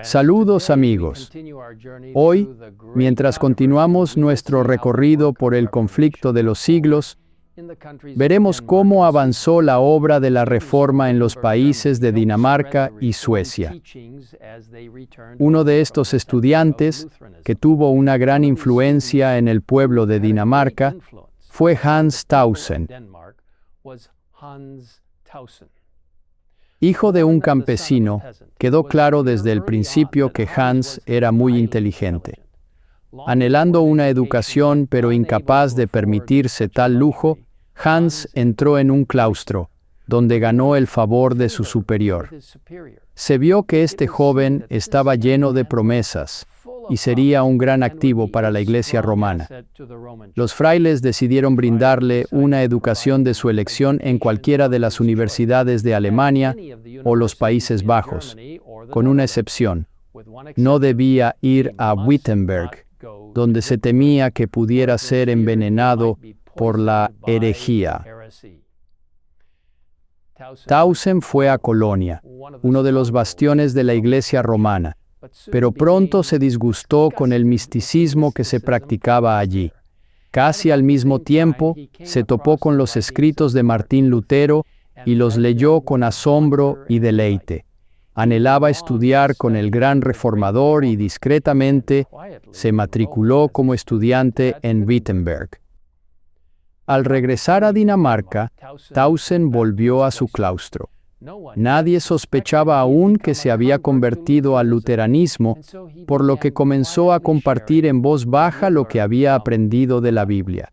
Saludos amigos. Hoy, mientras continuamos nuestro recorrido por el conflicto de los siglos, veremos cómo avanzó la obra de la Reforma en los países de Dinamarca y Suecia. Uno de estos estudiantes, que tuvo una gran influencia en el pueblo de Dinamarca, fue Hans Tausen. Hijo de un campesino, quedó claro desde el principio que Hans era muy inteligente. Anhelando una educación pero incapaz de permitirse tal lujo, Hans entró en un claustro, donde ganó el favor de su superior. Se vio que este joven estaba lleno de promesas y sería un gran activo para la Iglesia romana. Los frailes decidieron brindarle una educación de su elección en cualquiera de las universidades de Alemania o los Países Bajos, con una excepción: no debía ir a Wittenberg, donde se temía que pudiera ser envenenado por la herejía. Tausen fue a Colonia, uno de los bastiones de la Iglesia romana, pero pronto se disgustó con el misticismo que se practicaba allí. Casi al mismo tiempo, se topó con los escritos de Martín Lutero y los leyó con asombro y deleite. Anhelaba estudiar con el gran reformador y discretamente se matriculó como estudiante en Wittenberg. Al regresar a Dinamarca, Tausen volvió a su claustro. Nadie sospechaba aún que se había convertido al luteranismo, por lo que comenzó a compartir en voz baja lo que había aprendido de la Biblia.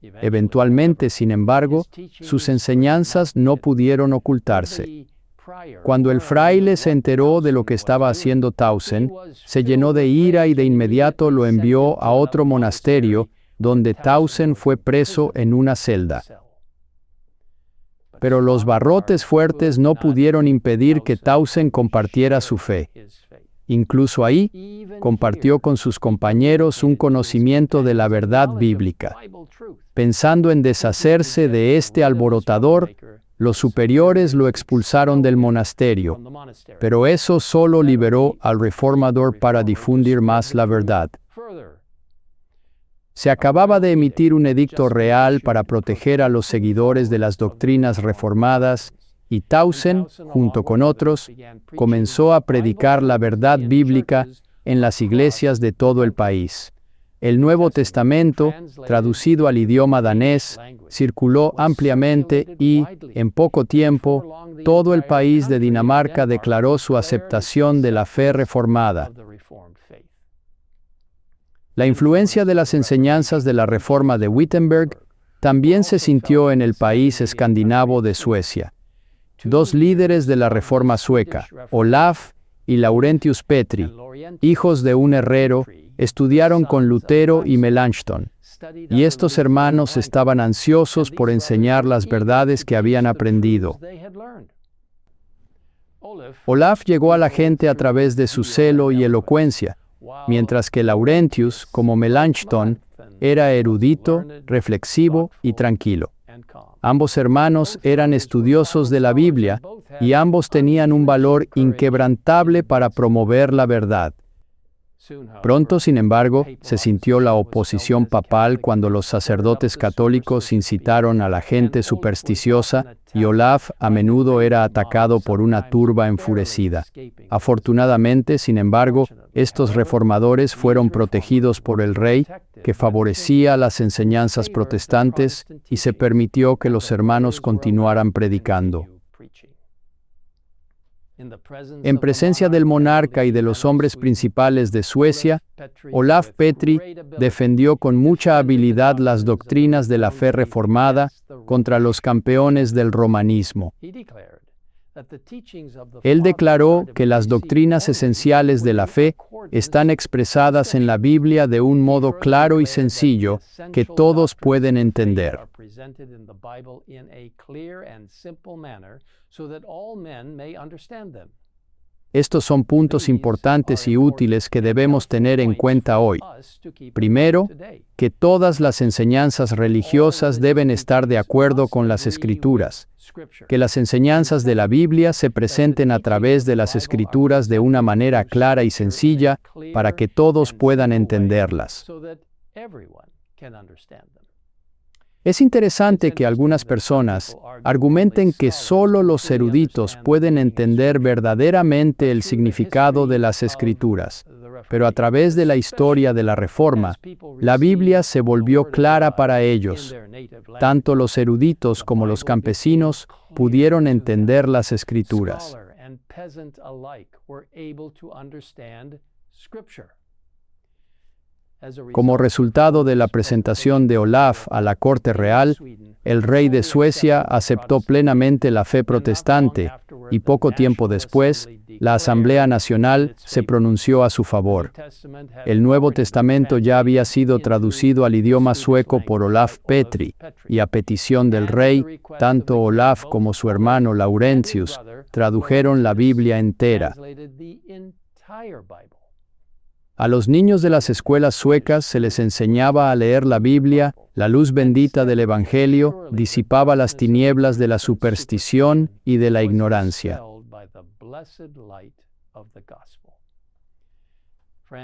Eventualmente, sin embargo, sus enseñanzas no pudieron ocultarse. Cuando el fraile se enteró de lo que estaba haciendo Tausen, se llenó de ira y de inmediato lo envió a otro monasterio, donde Tausen fue preso en una celda. Pero los barrotes fuertes no pudieron impedir que Tausen compartiera su fe. Incluso ahí, compartió con sus compañeros un conocimiento de la verdad bíblica. Pensando en deshacerse de este alborotador, los superiores lo expulsaron del monasterio, pero eso solo liberó al reformador para difundir más la verdad. Se acababa de emitir un edicto real para proteger a los seguidores de las doctrinas reformadas, y Tausen, junto con otros, comenzó a predicar la verdad bíblica en las iglesias de todo el país. El Nuevo Testamento, traducido al idioma danés, circuló ampliamente y, en poco tiempo, todo el país de Dinamarca declaró su aceptación de la fe reformada. La influencia de las enseñanzas de la Reforma de Wittenberg también se sintió en el país escandinavo de Suecia. Dos líderes de la Reforma sueca, Olaf y Laurentius Petri, hijos de un herrero, estudiaron con Lutero y Melanchthon, y estos hermanos estaban ansiosos por enseñar las verdades que habían aprendido. Olaf llegó a la gente a través de su celo y elocuencia, mientras que Laurentius, como Melanchthon, era erudito, reflexivo y tranquilo. Ambos hermanos eran estudiosos de la Biblia y ambos tenían un valor inquebrantable para promover la verdad. Pronto, sin embargo, se sintió la oposición papal cuando los sacerdotes católicos incitaron a la gente supersticiosa y Olaf a menudo era atacado por una turba enfurecida. Afortunadamente, sin embargo, estos reformadores fueron protegidos por el rey, que favorecía las enseñanzas protestantes y se permitió que los hermanos continuaran predicando. En presencia del monarca y de los hombres principales de Suecia, Olaf Petri defendió con mucha habilidad las doctrinas de la fe reformada contra los campeones del romanismo. Él declaró que las doctrinas esenciales de la fe están expresadas en la Biblia de un modo claro y sencillo que todos pueden entender. Estos son puntos importantes y útiles que debemos tener en cuenta hoy. Primero, que todas las enseñanzas religiosas deben estar de acuerdo con las Escrituras. Que las enseñanzas de la Biblia se presenten a través de las Escrituras de una manera clara y sencilla para que todos puedan entenderlas. Es interesante que algunas personas argumenten que solo los eruditos pueden entender verdaderamente el significado de las Escrituras, pero a través de la historia de la Reforma, la Biblia se volvió clara para ellos. Tanto los eruditos como los campesinos pudieron entender las Escrituras. Como resultado de la presentación de Olaf a la corte real, el rey de Suecia aceptó plenamente la fe protestante y poco tiempo después, la Asamblea Nacional se pronunció a su favor. El Nuevo Testamento ya había sido traducido al idioma sueco por Olaf Petri, y a petición del rey, tanto Olaf como su hermano Laurentius tradujeron la Biblia entera. A los niños de las escuelas suecas se les enseñaba a leer la Biblia, la luz bendita del Evangelio disipaba las tinieblas de la superstición y de la ignorancia.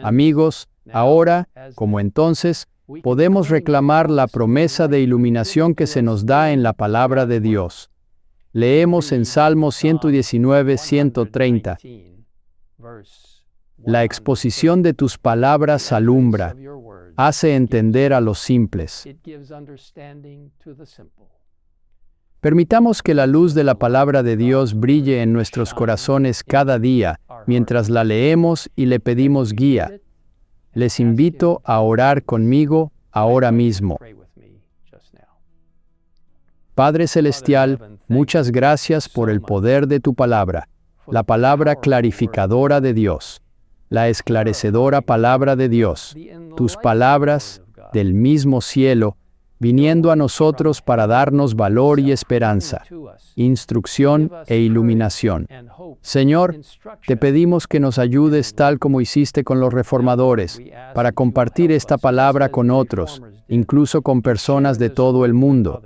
Amigos, ahora, como entonces, podemos reclamar la promesa de iluminación que se nos da en la palabra de Dios. Leemos en Salmo 119, 130. La exposición de tus palabras alumbra, hace entender a los simples. Permitamos que la luz de la palabra de Dios brille en nuestros corazones cada día, mientras la leemos y le pedimos guía. Les invito a orar conmigo ahora mismo. Padre Celestial, muchas gracias por el poder de tu palabra, la palabra clarificadora de Dios. La esclarecedora palabra de Dios, tus palabras del mismo cielo, viniendo a nosotros para darnos valor y esperanza, instrucción e iluminación. Señor, te pedimos que nos ayudes tal como hiciste con los reformadores, para compartir esta palabra con otros, incluso con personas de todo el mundo.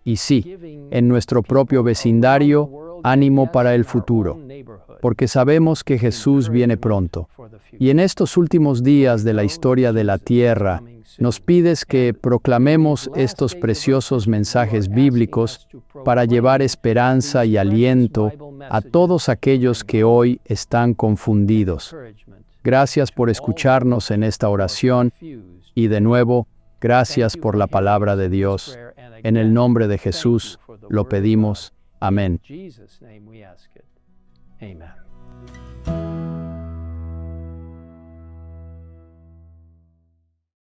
Y sí, en nuestro propio vecindario, ánimo para el futuro, porque sabemos que Jesús viene pronto. Y en estos últimos días de la historia de la tierra, nos pides que proclamemos estos preciosos mensajes bíblicos para llevar esperanza y aliento a todos aquellos que hoy están confundidos. Gracias por escucharnos en esta oración y de nuevo, gracias por la palabra de Dios. En el nombre de Jesús lo pedimos. Amén. Amen.